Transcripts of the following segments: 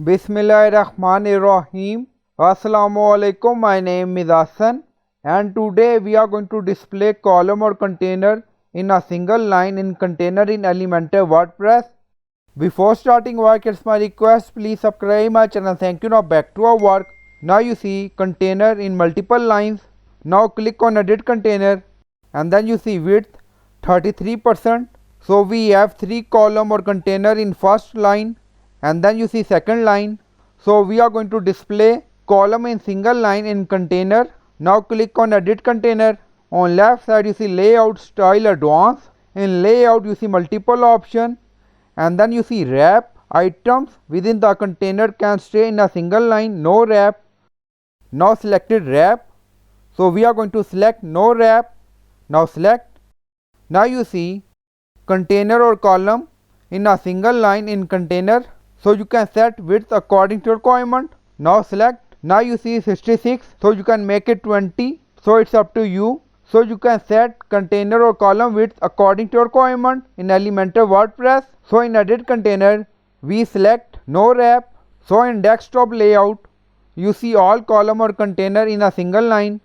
Bismillahirrahmanirrahim. Assalamualaikum. My name is Hassan, and today we are going to display column or container in a single line in container in Elementor WordPress. Before starting work, it's my request, please subscribe my channel. Thank you. Now back to our work. Now you see container in multiple lines. Now click on edit container and then you see width 33%. So we have 3 column or container in first line and then you see second line. So we are going to display column in single line in container. Now click on edit container. On left side you see layout style advanced. In layout you see multiple option and then you see wrap. Items within the container can stay in a single line, no wrap. Now selected wrap. So we are going to select no wrap. Now select. Now you see container or column in a single line in container. So you can set width according to your requirement. Now select. Now you see 66. So you can make it 20. So it's up to you. So you can set container or column width according to your requirement in Elementor WordPress. So in edit container we select no wrap. So in desktop layout you see all column or container in a single line.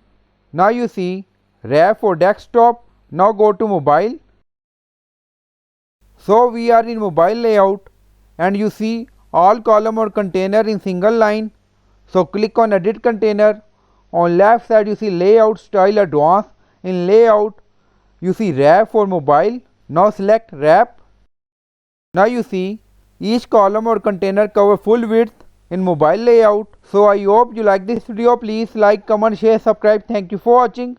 Now you see wrap for desktop. Now go to mobile. So we are in mobile layout and you see all column or container in single line. So click on edit container. On left side you see layout style advanced. In layout you see wrap for mobile. Now select wrap. Now you see each column or container cover full width in mobile layout. So I hope you like this video. Please like, comment, share, subscribe. Thank you for watching.